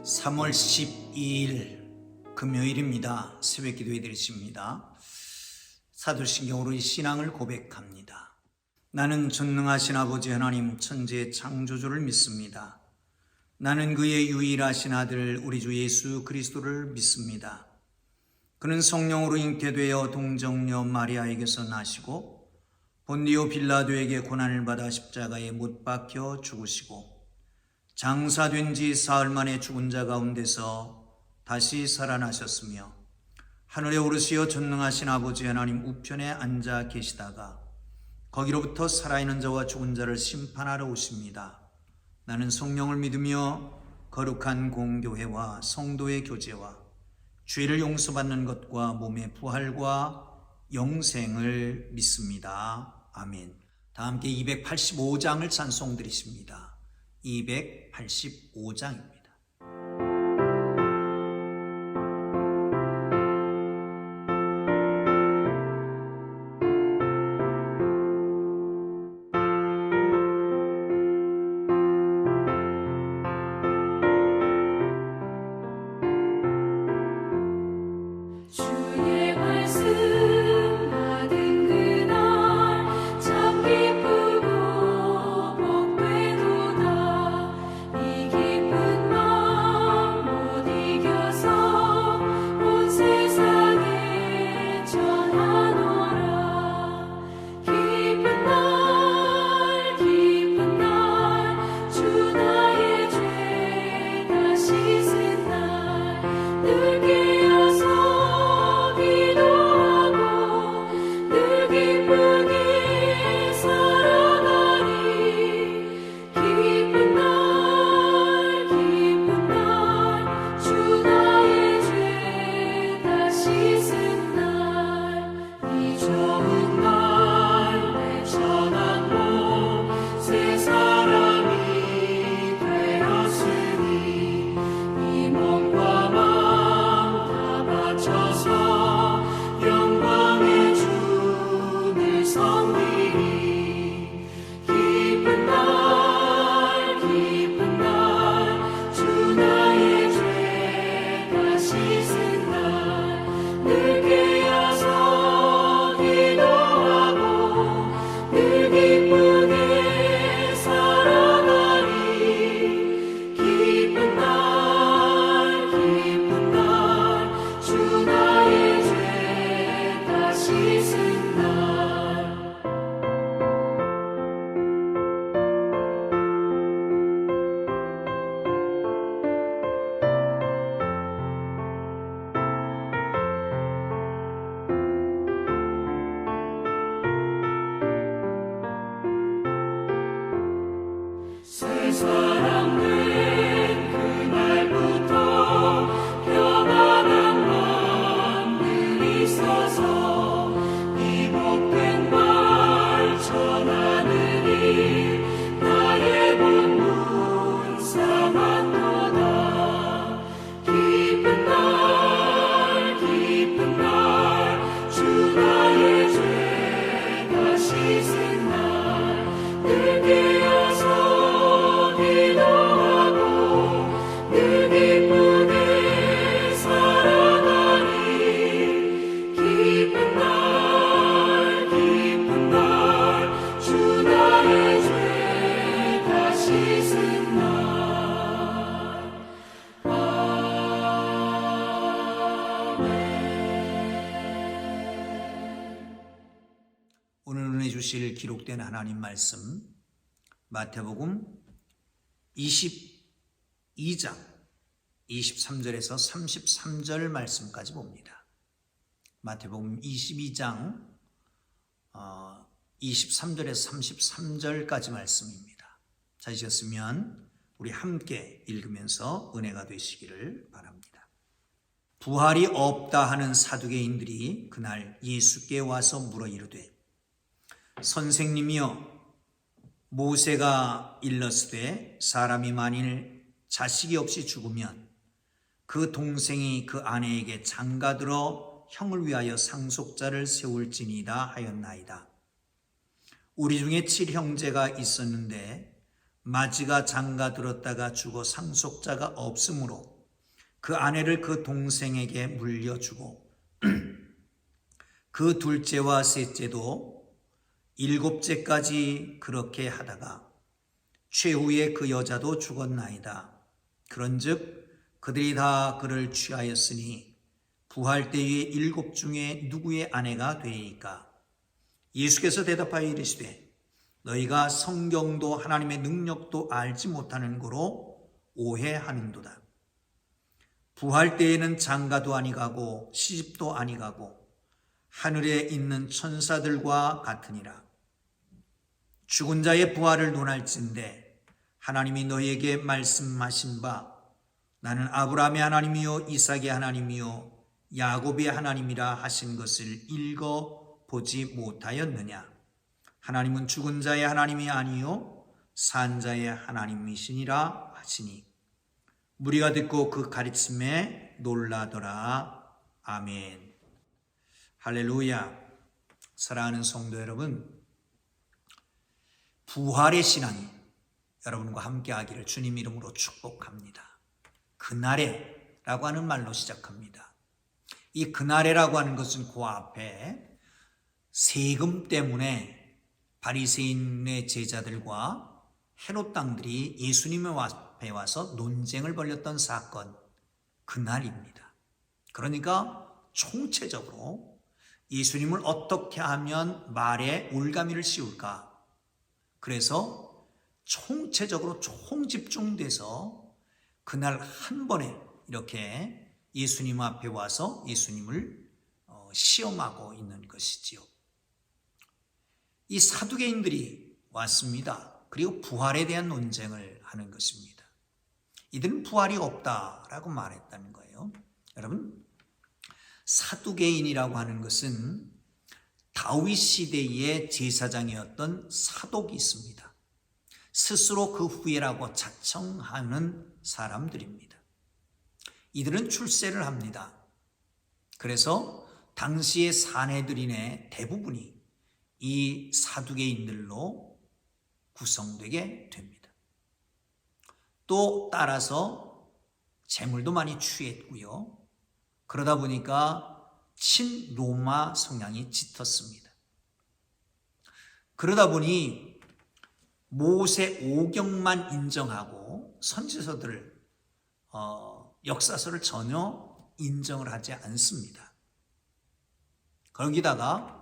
3월 12일 금요일입니다. 새벽 기도해 드리십니다. 사도신경으로 이 신앙을 고백합니다. 나는 전능하신 아버지 하나님 천지의 창조주를 믿습니다. 나는 그의 유일하신 아들 우리 주 예수 그리스도를 믿습니다. 그는 성령으로 잉태되어 동정녀 마리아에게서 나시고 본디오 빌라도에게 고난을 받아 십자가에 못 박혀 죽으시고 장사된 지 사흘 만에 죽은 자 가운데서 다시 살아나셨으며 하늘에 오르시어 전능하신 아버지 하나님 우편에 앉아 계시다가 거기로부터 살아있는 자와 죽은 자를 심판하러 오십니다. 나는 성령을 믿으며 거룩한 공교회와 성도의 교제와 죄를 용서받는 것과 몸의 부활과 영생을 믿습니다. 아멘. 다 함께 285장을 찬송 드리십니다. 285장입니다. 주의 말씀 받은 그날 참 기쁘고 복되도다. 이 기쁜 마음 못 이겨서 온 세상에 전하노라. 기쁜 날 주 나의 죄 다 씻은 날 늘 깨어서 기도하고 늘 기쁘게 살아가리. 기쁜 날 주 나의 죄 다 씻은 날 이 좋은 날 내 전한 몸 새 사람이 되었으니 이 몸과 마음 다 바쳐서 영광의 주를 섬기리. 기쁜 날 주 나의 죄 다 씻은 날 늘 깨어서 기도하고 늘 기쁘게 살아가리. 기쁜 날 주 나의 죄 다 씻은 날 새 사람 된 그날부터 평안한 마음 늘 있어서 이 복된 말 전하느니 나의 본문 삼았도다. 기쁜 날 주 나의 죄 다 씻은 날 늘 깨어서 기도하고 늘 기쁘게 살아가리. 기쁜 날 주 나의 죄 다 씻은 날 오늘 은혜 주실 기록된 하나님 말씀 마태복음 22장 23절에서 33절 말씀까지 봅니다. 마태복음 22장 23절에서 33절까지 말씀입니다. 찾으셨으면 우리 함께 읽으면서 은혜가 되시기를 바랍니다. 부활이 없다 하는 사두개인들이 그날 예수께 와서 물어 이르되 선생님이여 모세가 일렀으되 사람이 만일 자식이 없이 죽으면 그 동생이 그 아내에게 장가들어 형을 위하여 상속자를 세울지니이다 하였나이다. 우리 중에 7형제가 있었는데 마지가 장가들었다가 죽어 상속자가 없으므로 그 아내를 그 동생에게 물려주고 그 둘째와 셋째도 일곱째까지 그렇게 하다가 최후에 그 여자도 죽었나이다. 그런즉 그들이 다 그를 취하였으니 부활 때에 일곱 중에 누구의 아내가 되리까? 예수께서 대답하여 이르시되 너희가 성경도 하나님의 능력도 알지 못하는 거로 오해하는도다. 부활 때에는 장가도 아니가고 시집도 아니가고 하늘에 있는 천사들과 같으니라. 죽은 자의 부활을 논할진대 하나님이 너희에게 말씀하신 바 나는 아브라함의 하나님이요 이삭의 하나님이요 야곱의 하나님이라 하신 것을 읽어보지 못하였느냐? 하나님은 죽은 자의 하나님이 아니요 산 자의 하나님이시니라 하시니 무리가 듣고 그 가르침에 놀라더라. 아멘. 할렐루야. 사랑하는 성도 여러분, 부활의 신앙이 여러분과 함께하기를 주님 이름으로 축복합니다. 그날에 라고 하는 말로 시작합니다. 이 그날에라고 하는 것은 그 앞에 세금 때문에 바리새인의 제자들과 헤롯 당들이 예수님의 앞에 와서 논쟁을 벌였던 사건, 그날입니다. 그러니까 총체적으로 예수님을 어떻게 하면 말에 올가미를 씌울까? 그래서 총체적으로 총집중돼서 그날 한 번에 이렇게 예수님 앞에 와서 예수님을 시험하고 있는 것이지요. 이 사두개인들이 왔습니다. 그리고 부활에 대한 논쟁을 하는 것입니다. 이들은 부활이 없다라고 말했다는 거예요. 여러분, 사두개인이라고 하는 것은 다윗 시대의 제사장이었던 사독이 있습니다. 스스로 그 후예라고 자청하는 사람들입니다. 이들은 출세를 합니다. 그래서 당시의 사내들인의 대부분이 이 사두개인들로 구성되게 됩니다. 또 따라서 재물도 많이 취했고요. 그러다 보니까 친로마 성향이 짙었습니다. 그러다 보니 모세 오경만 인정하고 선지서들을 역사서를 전혀 인정을 하지 않습니다. 거기다가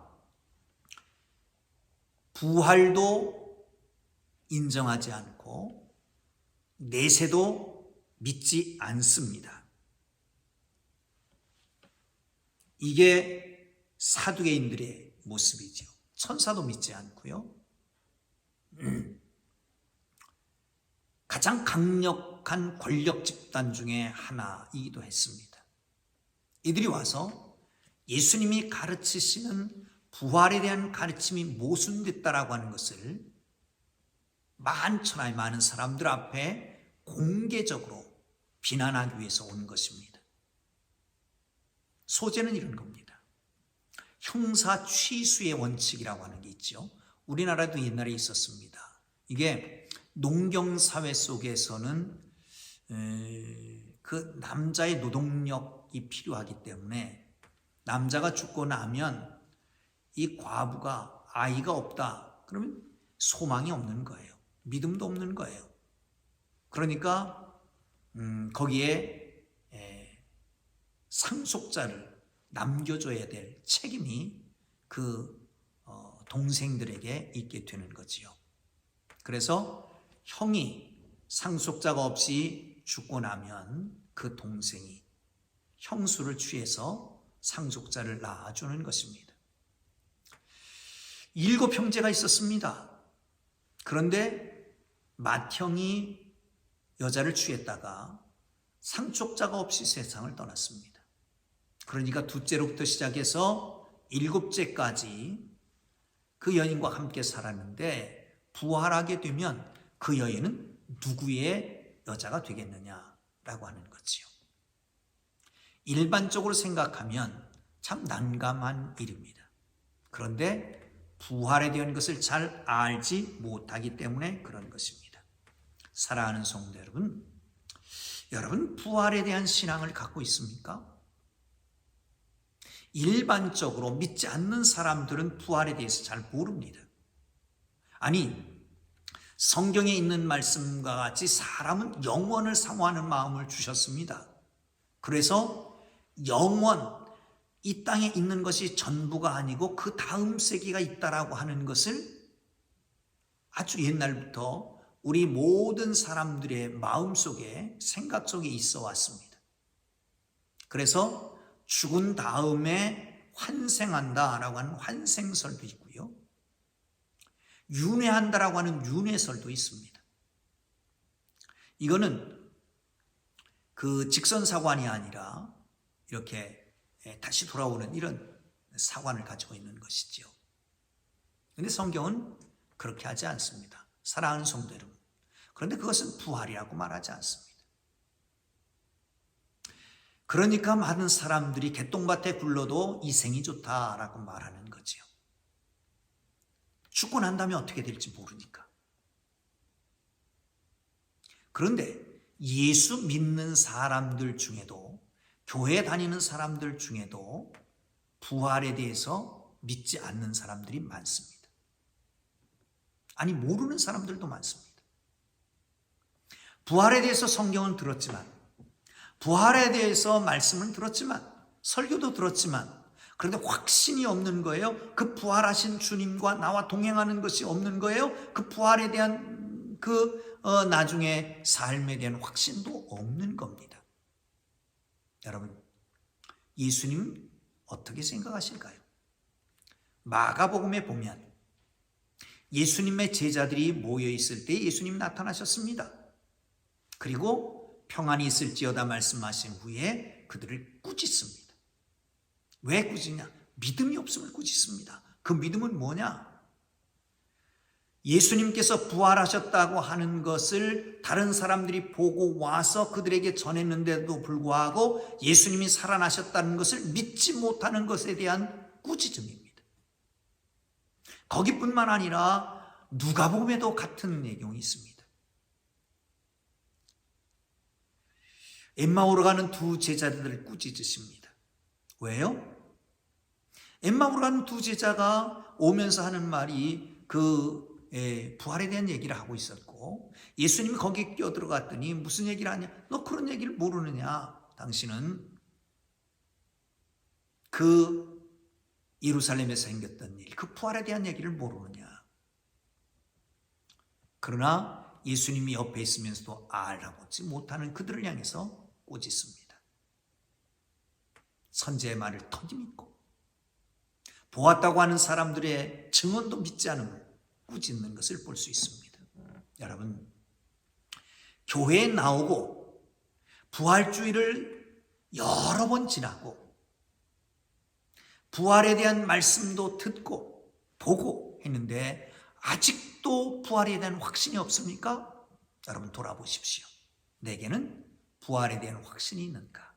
부활도 인정하지 않고 내세도 믿지 않습니다. 이게 사두개인들의 모습이죠. 천사도 믿지 않고요. 가장 강력한 권력 집단 중에 하나이기도 했습니다. 이들이 와서 예수님이 가르치시는 부활에 대한 가르침이 모순됐다라고 하는 것을 만천하에 많은 사람들 앞에 공개적으로 비난하기 위해서 온 것입니다. 소재는 이런 겁니다. 형사 취수의 원칙이라고 하는 게 있죠. 우리나라도 옛날에 있었습니다. 이게 농경사회 속에서는 그 남자의 노동력이 필요하기 때문에 남자가 죽고 나면 이 과부가 아이가 없다. 그러면 소망이 없는 거예요. 믿음도 없는 거예요. 그러니까 거기에 상속자를 남겨줘야 될 책임이 그 동생들에게 있게 되는 거지요. 그래서 형이 상속자가 없이 죽고 나면 그 동생이 형수를 취해서 상속자를 낳아주는 것입니다. 7 형제가 있었습니다. 그런데 맏형이 여자를 취했다가 상속자가 없이 세상을 떠났습니다. 그러니까 둘째로부터 시작해서 7째까지 그 여인과 함께 살았는데 부활하게 되면 그 여인은 누구의 여자가 되겠느냐라고 하는 거지요. 일반적으로 생각하면 참 난감한 일입니다. 그런데 부활에 대한 것을 잘 알지 못하기 때문에 그런 것입니다. 사랑하는 성도 여러분, 여러분, 부활에 대한 신앙을 갖고 있습니까? 일반적으로 믿지 않는 사람들은 부활에 대해서 잘 모릅니다. 아니, 성경에 있는 말씀과 같이 사람은 영원을 사모하는 마음을 주셨습니다. 그래서 영원, 이 땅에 있는 것이 전부가 아니고 그 다음 세계가 있다라고 하는 것을 아주 옛날부터 우리 모든 사람들의 마음속에, 생각 속에 있어 왔습니다. 그래서 죽은 다음에 환생한다라고 하는 환생설도 있고요, 윤회한다라고 하는 윤회설도 있습니다. 이거는 그 직선사관이 아니라 이렇게 다시 돌아오는 이런 사관을 가지고 있는 것이지요. 그런데 성경은 그렇게 하지 않습니다. 사랑하는 성도 여러분, 그런데 그것은 부활이라고 말하지 않습니다. 그러니까 많은 사람들이 개똥밭에 굴러도 이 생이 좋다라고 말하는 거지요. 죽고 난 다음에 어떻게 될지 모르니까. 그런데 예수 믿는 사람들 중에도, 교회 다니는 사람들 중에도 부활에 대해서 믿지 않는 사람들이 많습니다. 아니, 모르는 사람들도 많습니다. 부활에 대해서 성경은 들었지만, 부활에 대해서 말씀은 들었지만, 설교도 들었지만, 그런데 확신이 없는 거예요. 그 부활하신 주님과 나와 동행하는 것이 없는 거예요. 그 부활에 대한 나중에 삶에 대한 확신도 없는 겁니다. 여러분, 예수님 어떻게 생각하실까요? 마가복음에 보면 예수님의 제자들이 모여 있을 때 예수님 나타나셨습니다. 그리고 평안이 있을지어다 말씀하신 후에 그들을 꾸짖습니다. 왜 꾸짖냐? 믿음이 없음을 꾸짖습니다. 그 믿음은 뭐냐? 예수님께서 부활하셨다고 하는 것을 다른 사람들이 보고 와서 그들에게 전했는데도 불구하고 예수님이 살아나셨다는 것을 믿지 못하는 것에 대한 꾸짖음입니다. 거기뿐만 아니라 누가복음에도 같은 내용이 있습니다. 엠마오로 가는 두 제자들을 꾸짖으십니다. 왜요? 엠마오로 가는 두 제자가 오면서 하는 말이 부활에 대한 얘기를 하고 있었고, 예수님이 거기에 끼어들어갔더니 무슨 얘기를 하냐? 너 그런 얘기를 모르느냐? 당신은 그 예루살렘에서 생겼던 일, 그 부활에 대한 얘기를 모르느냐? 그러나 예수님이 옆에 있으면서도 알아보지 못하는 그들을 향해서 꾸짖습니다. 선지의 말을 터디 믿고 보았다고 하는 사람들의 증언도 믿지 않음을 꾸짖는 것을 볼 수 있습니다. 여러분, 교회에 나오고 부활주의를 여러 번 지나고 부활에 대한 말씀도 듣고 보고 했는데 아직도 부활에 대한 확신이 없습니까? 여러분, 돌아보십시오. 내게는 부활에 대한 확신이 있는가?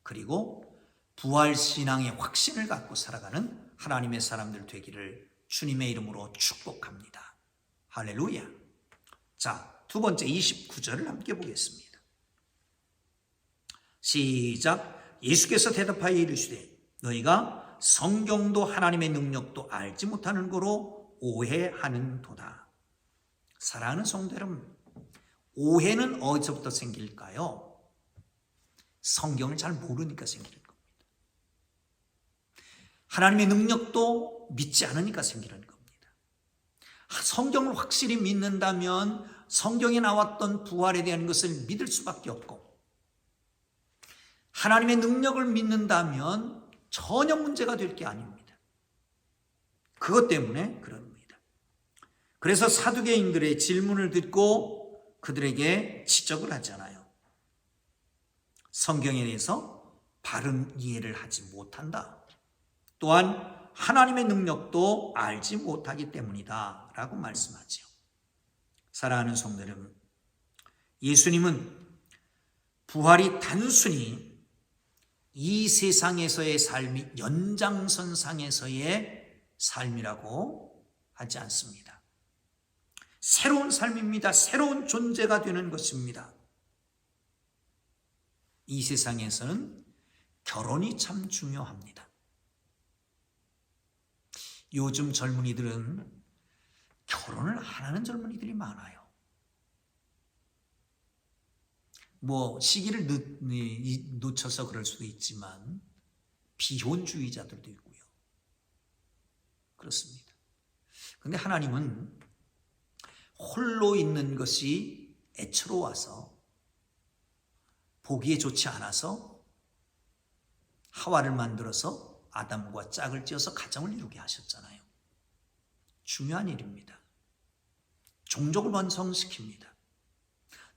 그리고 부활신앙의 확신을 갖고 살아가는 하나님의 사람들 되기를 주님의 이름으로 축복합니다. 할렐루야. 자, 두 번째 29절을 함께 보겠습니다. 시작. 예수께서 대답하여 이르시되 너희가 성경도 하나님의 능력도 알지 못하는 거로 오해하는도다. 사랑하는 성도 여러분, 오해는 어디서부터 생길까요? 성경을 잘 모르니까 생기는 겁니다. 하나님의 능력도 믿지 않으니까 생기는 겁니다. 성경을 확실히 믿는다면 성경에 나왔던 부활에 대한 것을 믿을 수밖에 없고, 하나님의 능력을 믿는다면 전혀 문제가 될 게 아닙니다. 그것 때문에 그럽니다. 그래서 사두개인들의 질문을 듣고 그들에게 지적을 하잖아요. 성경에 대해서 바른 이해를 하지 못한다. 또한 하나님의 능력도 알지 못하기 때문이다 라고 말씀하죠. 사랑하는 성도 여러분, 예수님은 부활이 단순히 이 세상에서의 삶이 연장선상에서의 삶이라고 하지 않습니다. 새로운 삶입니다. 새로운 존재가 되는 것입니다. 이 세상에서는 결혼이 참 중요합니다. 요즘 젊은이들은 결혼을 안 하는 젊은이들이 많아요. 시기를 놓쳐서 그럴 수도 있지만 비혼주의자들도 있고요. 그렇습니다. 그런데 하나님은 홀로 있는 것이 애처로워서 보기에 좋지 않아서 하와를 만들어서 아담과 짝을 지어서 가정을 이루게 하셨잖아요. 중요한 일입니다. 종족을 완성시킵니다.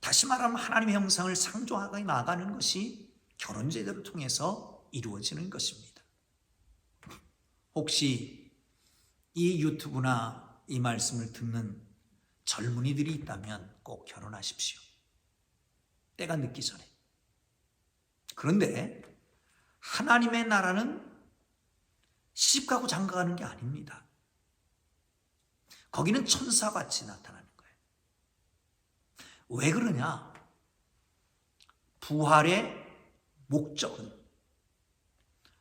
다시 말하면 하나님의 형상을 상조하게 나가는 것이 결혼 제도를 통해서 이루어지는 것입니다. 혹시 이 유튜브나 이 말씀을 듣는 젊은이들이 있다면 꼭 결혼하십시오. 때가 늦기 전에. 그런데 하나님의 나라는 시집가고 장가가는 게 아닙니다. 거기는 천사같이 나타나는 거예요. 왜 그러냐? 부활의 목적은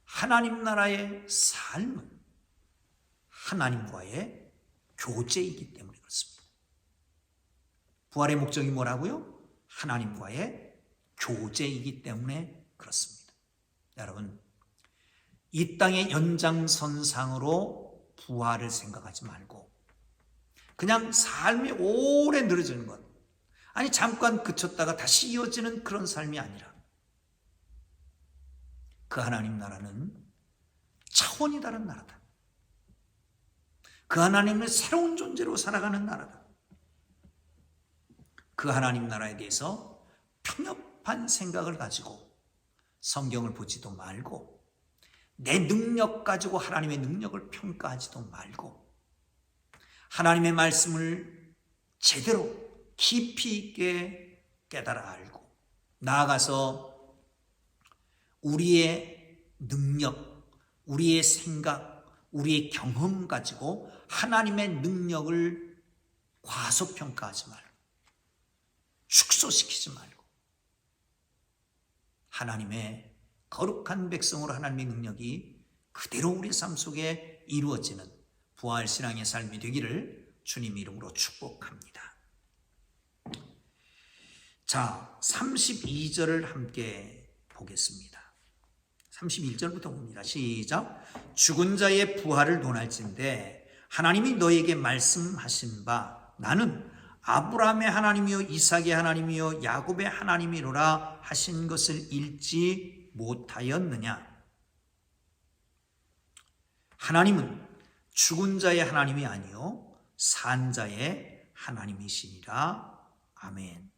하나님 나라의 삶은 하나님과의 교제이기 때문에 그렇습니다. 부활의 목적이 뭐라고요? 하나님과의 교제이기 때문에 그렇습니다. 여러분, 이 땅의 연장선상으로 부활을 생각하지 말고 그냥 삶이 오래 늘어지는 것, 아니 잠깐 그쳤다가 다시 이어지는 그런 삶이 아니라 그 하나님 나라는 차원이 다른 나라다. 그 하나님은 새로운 존재로 살아가는 나라다. 그 하나님 나라에 대해서 편협한 생각을 가지고 성경을 보지도 말고 내 능력 가지고 하나님의 능력을 평가하지도 말고 하나님의 말씀을 제대로 깊이 있게 깨달아 알고 나아가서 우리의 능력, 우리의 생각, 우리의 경험 가지고 하나님의 능력을 과소평가하지 말고 축소시키지 말고 하나님의 거룩한 백성으로 하나님의 능력이 그대로 우리 삶 속에 이루어지는 부활신앙의 삶이 되기를 주님 이름으로 축복합니다. 자, 32절을 함께 보겠습니다. 31절부터 봅니다. 시작. 죽은 자의 부활을 논할진대 하나님이 너에게 말씀하신 바 나는 아브라함의 하나님이요 이삭의 하나님이요 야곱의 하나님이로라 하신 것을 읽지 못하였느냐. 하나님은 죽은 자의 하나님이 아니요 산 자의 하나님이시니라. 아멘.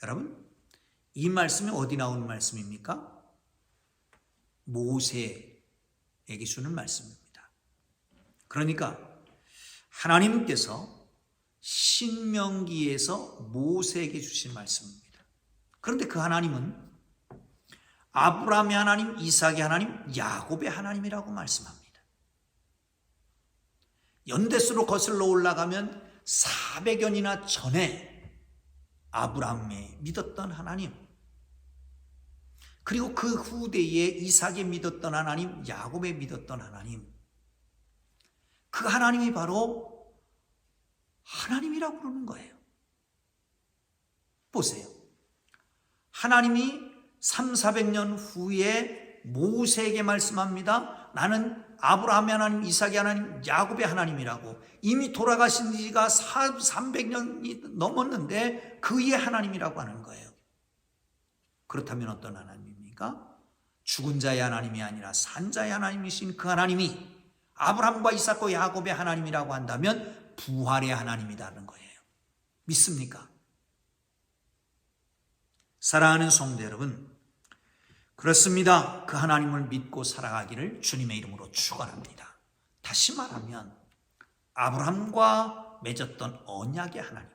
여러분, 이 말씀이 어디 나오는 말씀입니까? 모세에게 주는 말씀입니다. 그러니까 하나님께서 신명기에서 모세에게 주신 말씀입니다. 그런데 그 하나님은 아브라함의 하나님, 이삭의 하나님, 야곱의 하나님이라고 말씀합니다. 연대수로 거슬러 올라가면 400년이나 전에 아브라함이 믿었던 하나님, 그리고 그 후대에 이삭이 믿었던 하나님, 야곱이 믿었던 하나님, 그 하나님이 바로 하나님이라고 그러는 거예요. 보세요. 하나님이 300~400년 후에 모세에게 말씀합니다. 나는 아브라함의 하나님, 이삭의 하나님, 야곱의 하나님이라고. 이미 돌아가신 지가 300년이 넘었는데 그의 하나님이라고 하는 거예요. 그렇다면 어떤 하나님입니까? 죽은 자의 하나님이 아니라 산 자의 하나님이신 그 하나님이 아브라함과 이삭과 야곱의 하나님이라고 한다면 부활의 하나님이라는 거예요. 믿습니까? 사랑하는 성도 여러분, 그렇습니다. 그 하나님을 믿고 살아가기를 주님의 이름으로 축원합니다. 다시 말하면 아브라함과 맺었던 언약의 하나님,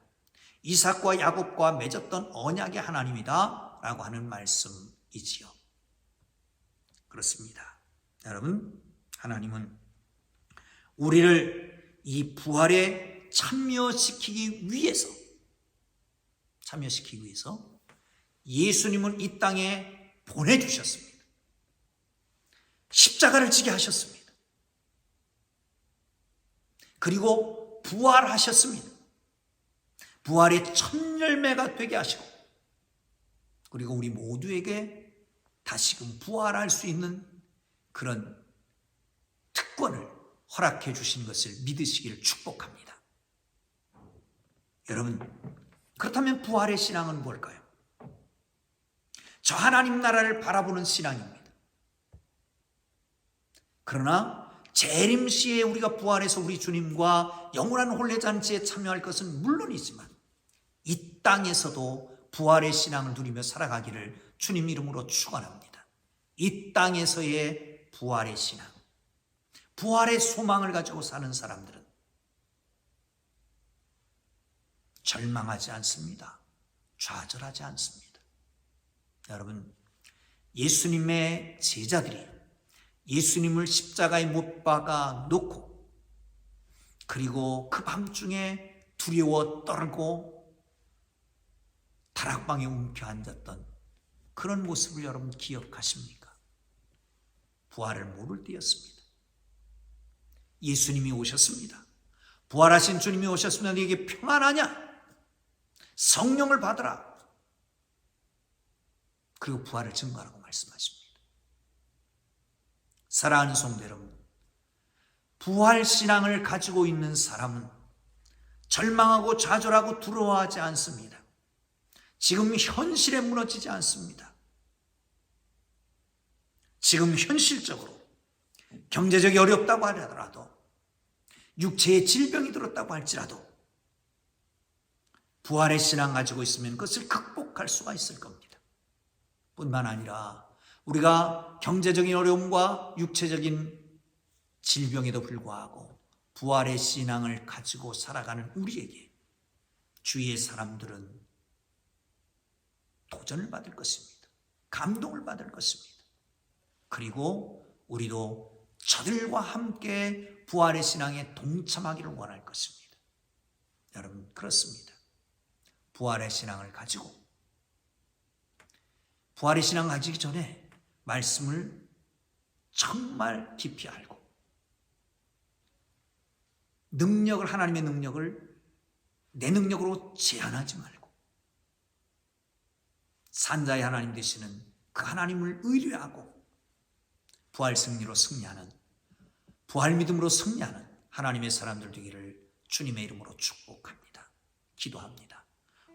이삭과 야곱과 맺었던 언약의 하나님이다 라고 하는 말씀이지요. 그렇습니다. 여러분, 하나님은 우리를 이 부활의 참여시키기 위해서 예수님을 이 땅에 보내주셨습니다. 십자가를 지게 하셨습니다. 그리고 부활하셨습니다. 부활의 첫 열매가 되게 하시고, 그리고 우리 모두에게 다시금 부활할 수 있는 그런 특권을 허락해 주신 것을 믿으시기를 축복합니다. 여러분, 그렇다면 부활의 신앙은 뭘까요? 저 하나님 나라를 바라보는 신앙입니다. 그러나 재림시에 우리가 부활해서 우리 주님과 영원한 혼례잔치에 참여할 것은 물론이지만 이 땅에서도 부활의 신앙을 누리며 살아가기를 주님 이름으로 축원합니다. 이 땅에서의 부활의 신앙, 부활의 소망을 가지고 사는 사람들은 절망하지 않습니다. 좌절하지 않습니다. 여러분, 예수님의 제자들이 예수님을 십자가에 못 박아 놓고, 그리고 그 밤중에 두려워 떨고 다락방에 움켜 앉았던 그런 모습을 여러분 기억하십니까? 부활을 모를 때였습니다. 예수님이 오셨습니다. 부활하신 주님이 오셨으면 너에게 평안하냐? 성령을 받으라. 그리고 부활을 증거하라고 말씀하십니다. 사랑하는 성도 여러분, 부활신앙을 가지고 있는 사람은 절망하고 좌절하고 두려워하지 않습니다. 지금 현실에 무너지지 않습니다. 지금 현실적으로 경제적이 어렵다고 하더라도, 육체의 질병이 들었다고 할지라도 부활의 신앙 가지고 있으면 그것을 극복할 수가 있을 겁니다. 뿐만 아니라 우리가 경제적인 어려움과 육체적인 질병에도 불구하고 부활의 신앙을 가지고 살아가는 우리에게 주위의 사람들은 도전을 받을 것입니다. 감동을 받을 것입니다. 그리고 우리도 저들과 함께 부활의 신앙에 동참하기를 원할 것입니다. 여러분, 그렇습니다. 부활의 신앙을 가지고, 부활의 신앙을 가지기 전에 말씀을 정말 깊이 알고, 능력을, 하나님의 능력을 내 능력으로 제한하지 말고, 산자의 하나님 되시는 그 하나님을 의뢰하고 부활 승리로 승리하는, 부활 믿음으로 승리하는 하나님의 사람들 되기를 주님의 이름으로 축복합니다. 기도합니다.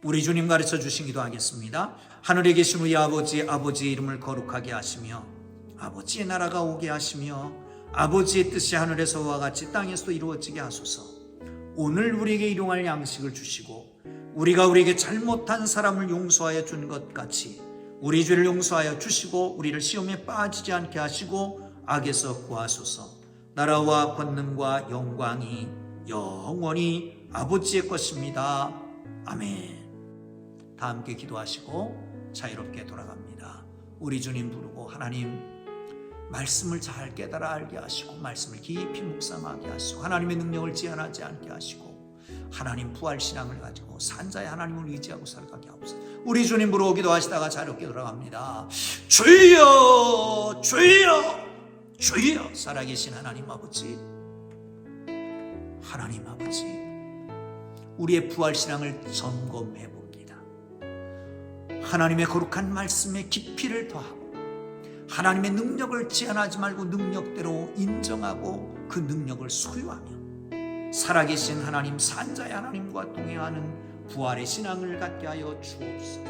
우리 주님 가르쳐 주신 기도하겠습니다. 하늘에 계신 우리 아버지, 아버지의 이름을 거룩하게 하시며 아버지의 나라가 오게 하시며 아버지의 뜻이 하늘에서와 같이 땅에서도 이루어지게 하소서. 오늘 우리에게 일용할 양식을 주시고 우리가 우리에게 잘못한 사람을 용서하여 준 것 같이 우리 죄를 용서하여 주시고 우리를 시험에 빠지지 않게 하시고 악에서 구하소서. 나라와 권능과 영광이 영원히 아버지의 것입니다. 아멘. 다 함께 기도하시고 자유롭게 돌아갑니다. 우리 주님 부르고 하나님 말씀을 잘 깨달아 알게 하시고 말씀을 깊이 묵상하게 하시고 하나님의 능력을 제한하지 않게 하시고 하나님 부활신앙을 가지고 산자의 하나님을 의지하고 살아가게 하옵소서. 우리 주님 부르고 기도하시다가 자유롭게 돌아갑니다. 주여 주여 주여. 살아계신 하나님 아버지, 하나님 아버지, 우리의 부활신앙을 점검해 봅니다. 하나님의 거룩한 말씀에 깊이를 더하고 하나님의 능력을 제한하지 말고 능력대로 인정하고 그 능력을 소유하며 살아계신 하나님, 산자의 하나님과 동행하는 부활의 신앙을 갖게 하여 주옵소서.